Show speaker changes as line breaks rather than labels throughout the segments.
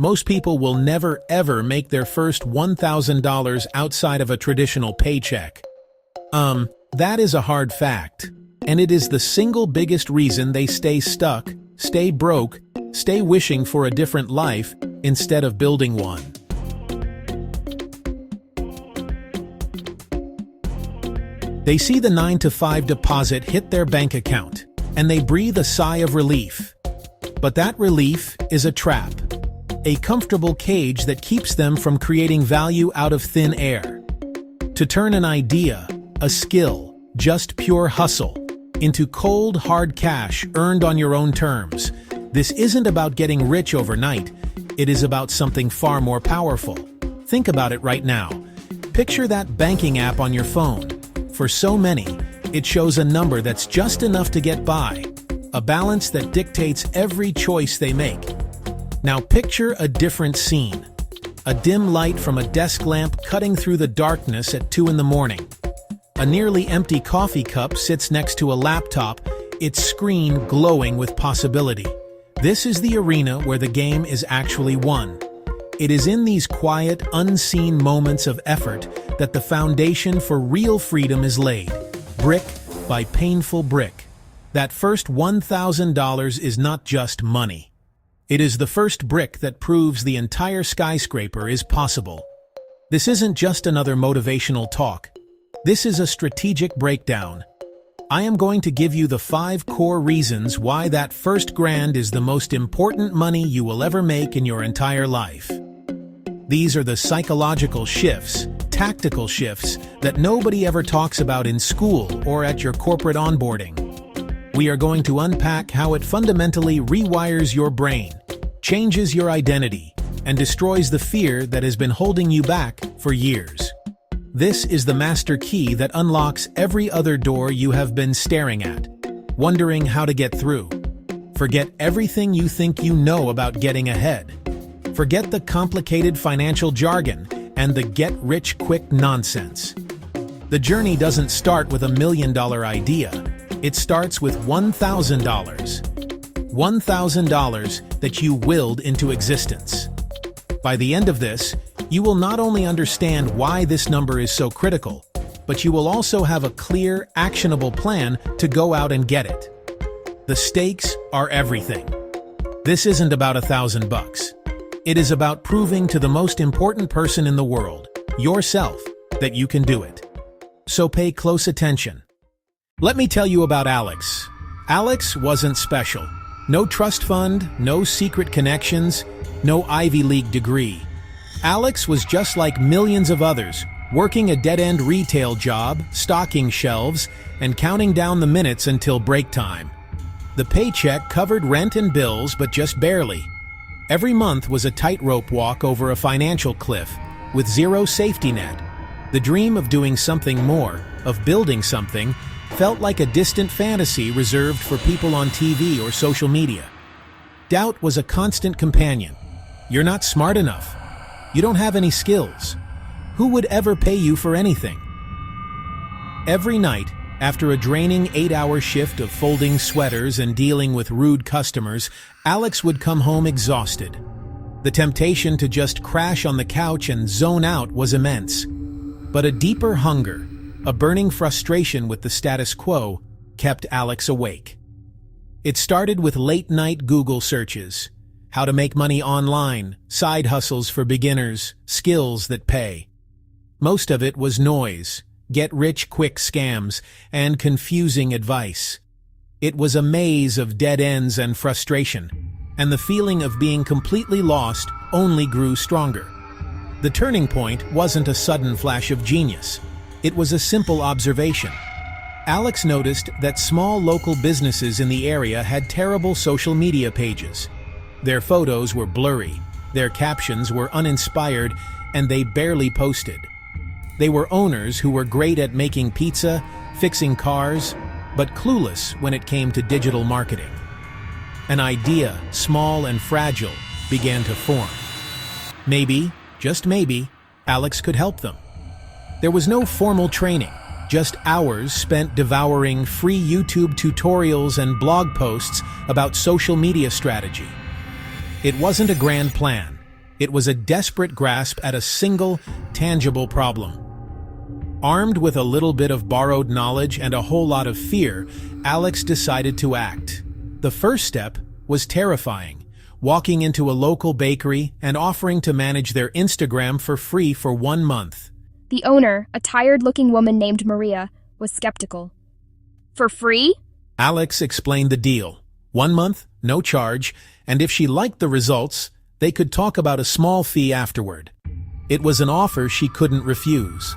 Most people will never ever make their first $1,000 outside of a traditional paycheck. That is a hard fact. And it is the single biggest reason they stay stuck, stay broke, stay wishing for a different life instead of building one. They see the 9-to-5 deposit hit their bank account, and they breathe a sigh of relief. But that relief is a trap, a comfortable cage that keeps them from creating value out of thin air. To turn an idea, a skill, just pure hustle, into cold, hard cash earned on your own terms. This isn't about getting rich overnight. It is about something far more powerful. Think about it right now. Picture that banking app on your phone. For so many, it shows a number that's just enough to get by, a balance that dictates every choice they make. Now picture a different scene. A dim light from a desk lamp cutting through the darkness at 2 in the morning. A nearly empty coffee cup sits next to a laptop, its screen glowing with possibility. This is the arena where the game is actually won. It is in these quiet, unseen moments of effort that the foundation for real freedom is laid, brick by painful brick. That first $1,000 is not just money. It is the first brick that proves the entire skyscraper is possible. This isn't just another motivational talk. This is a strategic breakdown. I am going to give you the 5 core reasons why that first grand is the most important money you will ever make in your entire life. These are the psychological shifts, tactical shifts that nobody ever talks about in school or at your corporate onboarding. We are going to unpack how it fundamentally rewires your brain, changes your identity, and destroys the fear that has been holding you back for years. This is the master key that unlocks every other door you have been staring at, wondering how to get through. Forget everything you think you know about getting ahead. Forget the complicated financial jargon and the get-rich-quick nonsense. The journey doesn't start with $1 million idea. It starts with $1,000. $1,000 that you willed into existence. By the end of this, you will not only understand why this number is so critical, but you will also have a clear, actionable plan to go out and get it. The stakes are everything. This isn't about $1,000. It is about proving to the most important person in the world, yourself, that you can do it. So pay close attention. Let me tell you about Alex. Alex wasn't special. No trust fund, no secret connections, no Ivy League degree. Alex was just like millions of others, working a dead-end retail job, stocking shelves, and counting down the minutes until break time. The paycheck covered rent and bills, but just barely. Every month was a tightrope walk over a financial cliff, with zero safety net. The dream of doing something more, of building something, felt like a distant fantasy reserved for people on TV or social media. Doubt was a constant companion. You're not smart enough. You don't have any skills. Who would ever pay you for anything? Every night, after a draining 8-hour shift of folding sweaters and dealing with rude customers, Alex would come home exhausted. The temptation to just crash on the couch and zone out was immense. But a deeper hunger, a burning frustration with the status quo, kept Alex awake. It started with late-night Google searches. How to make money online, side hustles for beginners, skills that pay. Most of it was noise, get-rich-quick scams, and confusing advice. It was a maze of dead ends and frustration, and the feeling of being completely lost only grew stronger. The turning point wasn't a sudden flash of genius. It was a simple observation. Alex noticed that small local businesses in the area had terrible social media pages. Their photos were blurry, their captions were uninspired, and they barely posted. They were owners who were great at making pizza, fixing cars, but clueless when it came to digital marketing. An idea, small and fragile, began to form. Maybe, just maybe, Alex could help them. There was no formal training, just hours spent devouring free YouTube tutorials and blog posts about social media strategy. It wasn't a grand plan, It was a desperate grasp at a single, tangible problem. Armed with a little bit of borrowed knowledge and a whole lot of fear, Alex decided to act. The first step was terrifying, walking into a local bakery and offering to manage their Instagram for free for 1 month.
The owner, a tired-looking woman named Maria, was skeptical. For free?
Alex explained the deal. 1 month, no charge, and if she liked the results, they could talk about a small fee afterward. It was an offer she couldn't refuse.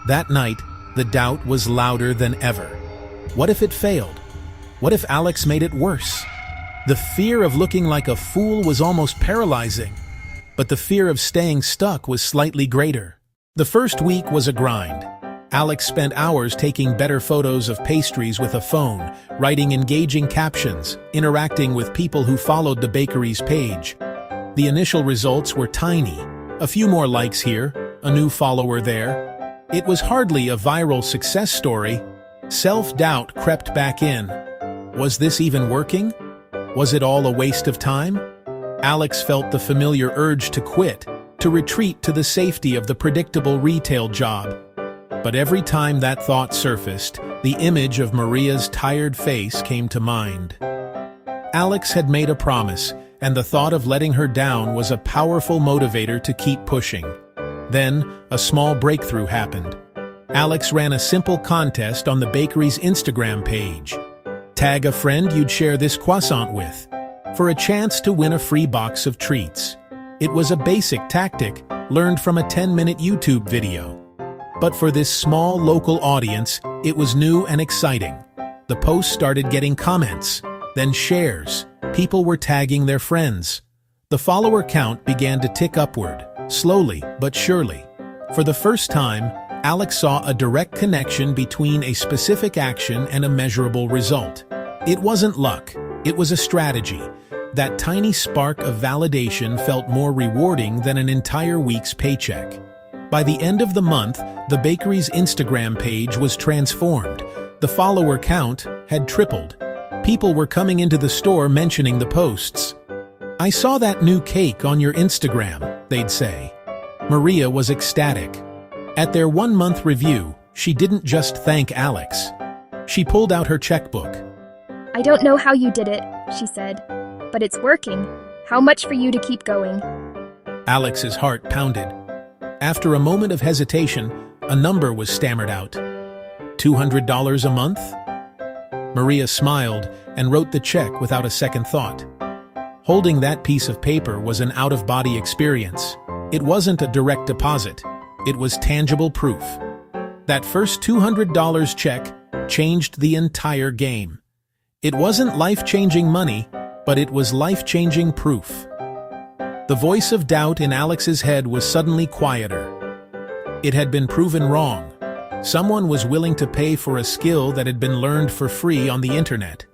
That night, the doubt was louder than ever. What if it failed? What if Alex made it worse? The fear of looking like a fool was almost paralyzing, but the fear of staying stuck was slightly greater. The first week was a grind. Alex spent hours taking better photos of pastries with a phone, writing engaging captions, interacting with people who followed the bakery's page. The initial results were tiny. A few more likes here, a new follower there. It was hardly a viral success story. Self-doubt crept back in. Was this even working? Was it all a waste of time? Alex felt the familiar urge to quit, to retreat to the safety of the predictable retail job. But every time that thought surfaced, the image of Maria's tired face came to mind. Alex had made a promise, and the thought of letting her down was a powerful motivator to keep pushing. Then, a small breakthrough happened. Alex ran a simple contest on the bakery's Instagram page. Tag a friend you'd share this croissant with, for a chance to win a free box of treats. It was a basic tactic, learned from a 10-minute YouTube video. But for this small local audience, it was new and exciting. The post started getting comments, then shares. People were tagging their friends. The follower count began to tick upward, slowly but surely. For the first time, Alex saw a direct connection between a specific action and a measurable result. It wasn't luck, it was a strategy. That tiny spark of validation felt more rewarding than an entire week's paycheck. By the end of the month, the bakery's Instagram page was transformed. The follower count had tripled. People were coming into the store mentioning the posts. "I saw that new cake on your Instagram," they'd say. Maria was ecstatic. At their 1-month review, she didn't just thank Alex. She pulled out her checkbook.
"I don't know how you did it," she said, "but it's working. How much for you to keep going?"
Alex's heart pounded. After a moment of hesitation, a number was stammered out. $200 a month? Maria smiled and wrote the check without a second thought. Holding that piece of paper was an out-of-body experience. It wasn't a direct deposit. It was tangible proof. That first $200 check changed the entire game. It wasn't life-changing money, but it was life-changing proof. The voice of doubt in Alex's head was suddenly quieter. It had been proven wrong. Someone was willing to pay for a skill that had been learned for free on the internet.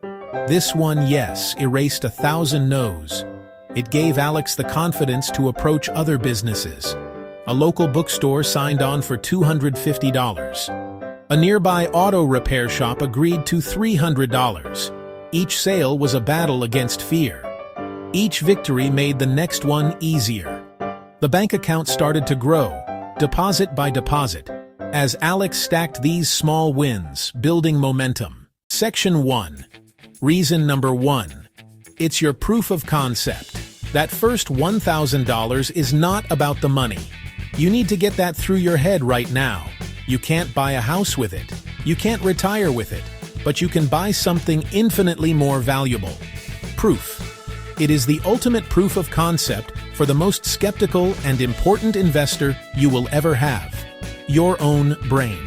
This one yes erased 1,000 no's. It gave Alex the confidence to approach other businesses. A local bookstore signed on for $250. A nearby auto repair shop agreed to $300. Each sale was a battle against fear. Each victory made the next one easier. The bank account started to grow, deposit by deposit, as Alex stacked these small wins, building momentum. Section 1. Reason number 1. It's your proof of concept. That first $1,000 is not about the money. You need to get that through your head right now. You can't buy a house with it. You can't retire with it. But you can buy something infinitely more valuable. Proof. It is the ultimate proof of concept for the most skeptical and important investor you will ever have. Your own brain.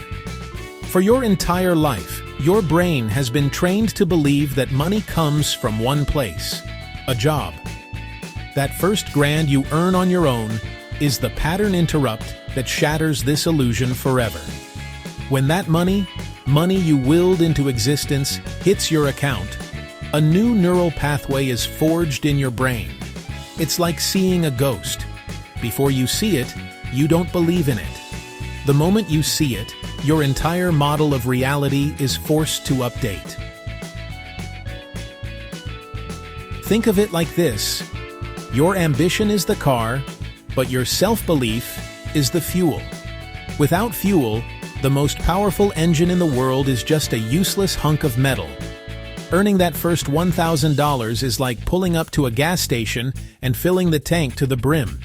For your entire life, your brain has been trained to believe that money comes from one place: a job. That first grand you earn on your own is the pattern interrupt that shatters this illusion forever. When that money you willed into existence, hits your account, a new neural pathway is forged in your brain. It's like seeing a ghost. Before you see it, you don't believe in it. The moment you see it, your entire model of reality is forced to update. Think of it like this. Your ambition is the car, but your self-belief is the fuel. Without fuel, the most powerful engine in the world is just a useless hunk of metal. Earning that first $1,000 is like pulling up to a gas station and filling the tank to the brim.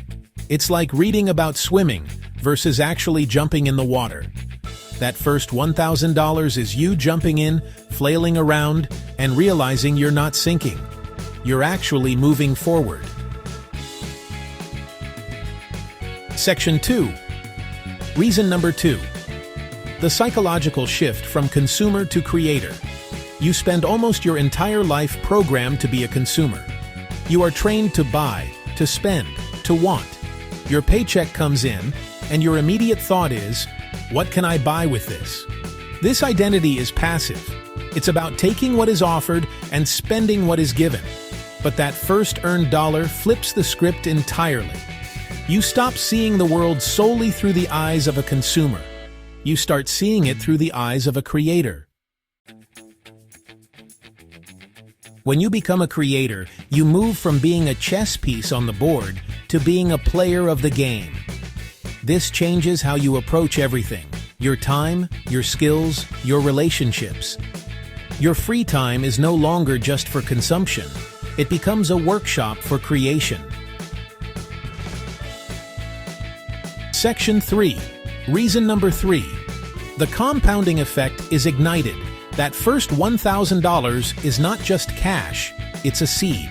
It's like reading about swimming versus actually jumping in the water. That first $1,000 is you jumping in, flailing around, and realizing you're not sinking. You're actually moving forward. Section 2. Reason number 2. The psychological shift from consumer to creator. You spend almost your entire life programmed to be a consumer. You are trained to buy, to spend, to want. Your paycheck comes in, and your immediate thought is, what can I buy with this? This identity is passive. It's about taking what is offered and spending what is given. But that first earned dollar flips the script entirely. You stop seeing the world solely through the eyes of a consumer. You start seeing it through the eyes of a creator. When you become a creator, you move from being a chess piece on the board to being a player of the game. This changes how you approach everything: your time, your skills, your relationships. Your free time is no longer just for consumption. It becomes a workshop for creation. Section 3. Reason number 3. The compounding effect is ignited. That first $1,000 is not just cash, it's a seed.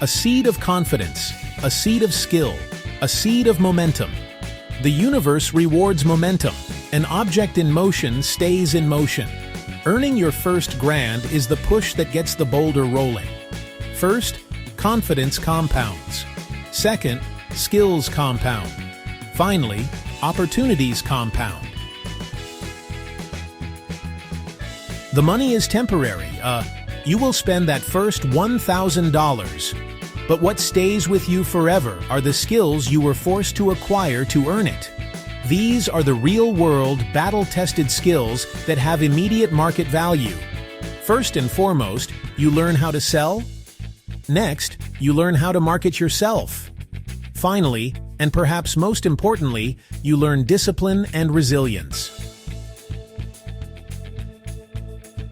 A seed of confidence, a seed of skill, a seed of momentum. The universe rewards momentum. An object in motion stays in motion. Earning your first grand is the push that gets the boulder rolling. First, confidence compounds. Second, skills compound. Finally, opportunities compound. The money is temporary. You will spend that first $1,000. But what stays with you forever are the skills you were forced to acquire to earn it. These are the real-world, battle-tested skills that have immediate market value. First and foremost, you learn how to sell. Next, you learn how to market yourself. Finally, and perhaps most importantly, you learn discipline and resilience.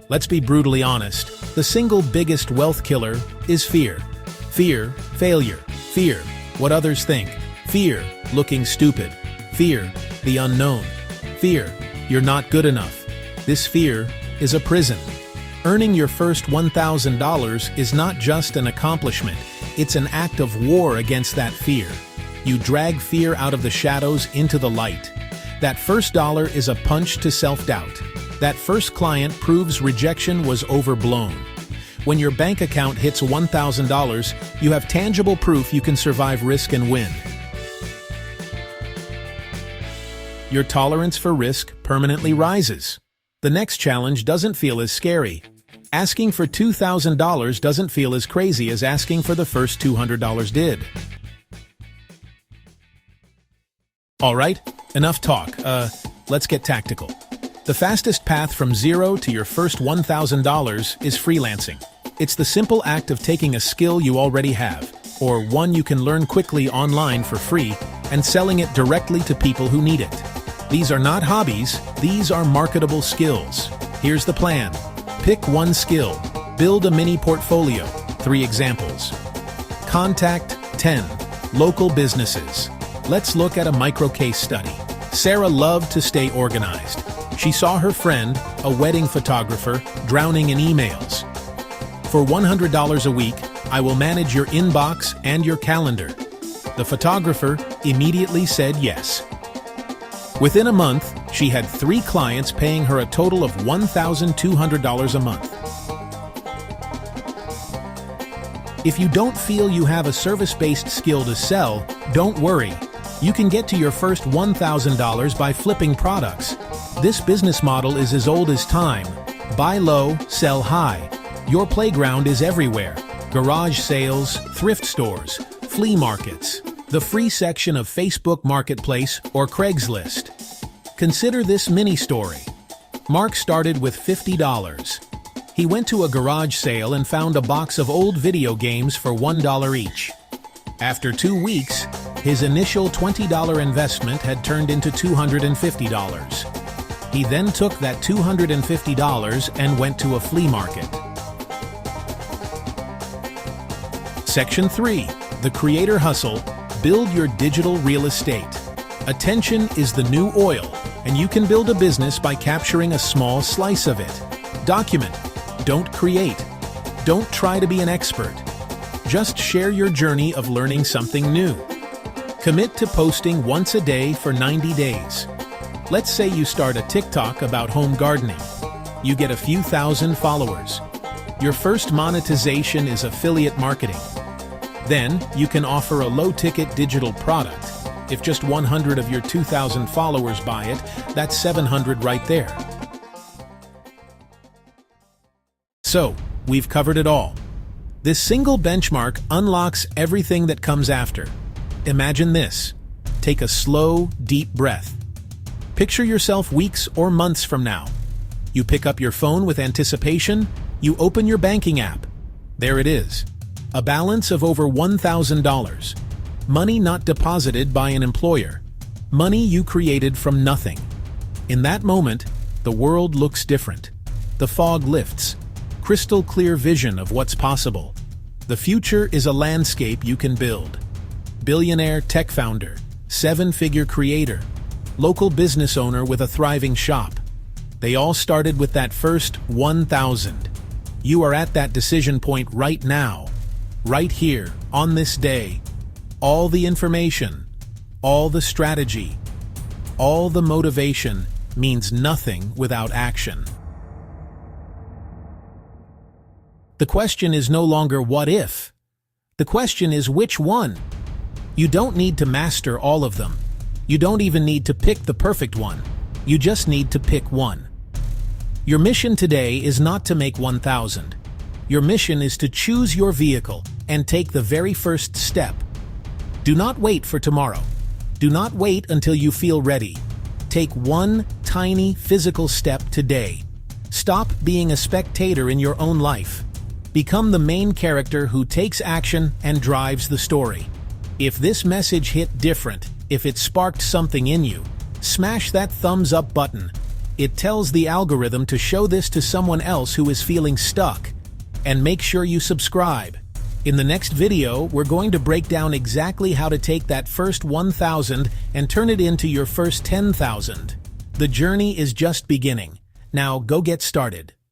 Let's be brutally honest. The single biggest wealth killer is fear. Fear, failure. Fear, what others think. Fear, looking stupid. Fear, the unknown. Fear, you're not good enough. This fear is a prison. Earning your first $1,000 is not just an accomplishment, it's an act of war against that fear. You drag fear out of the shadows into the light. That first dollar is a punch to self-doubt. That first client proves rejection was overblown. When your bank account hits $1,000, you have tangible proof you can survive risk and win. Your tolerance for risk permanently rises. The next challenge doesn't feel as scary. Asking for $2,000 doesn't feel as crazy as asking for the first $200 did. All right, enough talk. Let's get tactical. The fastest path from zero to your first $1,000 is freelancing. It's the simple act of taking a skill you already have, or one you can learn quickly online for free, and selling it directly to people who need it. These are not hobbies, these are marketable skills. Here's the plan. Pick one skill. Build a mini portfolio. 3 examples. Contact 10 local businesses. Let's look at a micro case study. Sarah loved to stay organized. She saw her friend, a wedding photographer, drowning in emails. For $100 a week, I will manage your inbox and your calendar. The photographer immediately said yes. Within a month, she had 3 clients paying her a total of $1,200 a month. If you don't feel you have a service-based skill to sell, don't worry. You can get to your first $1,000 by flipping products. This business model is as old as time. Buy low, sell high. Your playground is everywhere. Garage sales, thrift stores, flea markets, the free section of Facebook Marketplace or Craigslist. Consider this mini story. Mark started with $50. He went to a garage sale and found a box of old video games for $1 each. After 2 weeks, His initial $20 investment had turned into $250. He then took that $250 and went to a flea market. Section 3. The Creator Hustle. Build your digital real estate. Attention is the new oil, and you can build a business by capturing a small slice of it. Document. Don't create. Don't try to be an expert. Just share your journey of learning something new. Commit to posting once a day for 90 days. Let's say you start a TikTok about home gardening. You get a few thousand followers. Your first monetization is affiliate marketing. Then, you can offer a low-ticket digital product. If just 100 of your 2,000 followers buy it, that's 700 right there. So, we've covered it all. This single benchmark unlocks everything that comes after. Imagine this. Take a slow, deep breath. Picture yourself weeks or months from now. You pick up your phone with anticipation, you open your banking app. There it is. A balance of over $1,000. Money not deposited by an employer. Money you created from nothing. In that moment, the world looks different. The fog lifts. Crystal clear vision of what's possible. The future is a landscape you can build. Billionaire tech founder, 7-figure creator, local business owner with a thriving shop. They all started with that first 1,000. You are at that decision point right now. Right here, on this day. All the information, all the strategy, all the motivation means nothing without action. The question is no longer what if. The question is which one. You don't need to master all of them. You don't even need to pick the perfect one. You just need to pick one. Your mission today is not to make 1,000. Your mission is to choose your vehicle and take the very first step. Do not wait for tomorrow. Do not wait until you feel ready. Take one tiny physical step today. Stop being a spectator in your own life. Become the main character who takes action and drives the story. If this message hit different, if it sparked something in you, smash that thumbs up button. It tells the algorithm to show this to someone else who is feeling stuck. And make sure you subscribe. In the next video, we're going to break down exactly how to take that first 1,000 and turn it into your first 10,000. The journey is just beginning. Now go get started.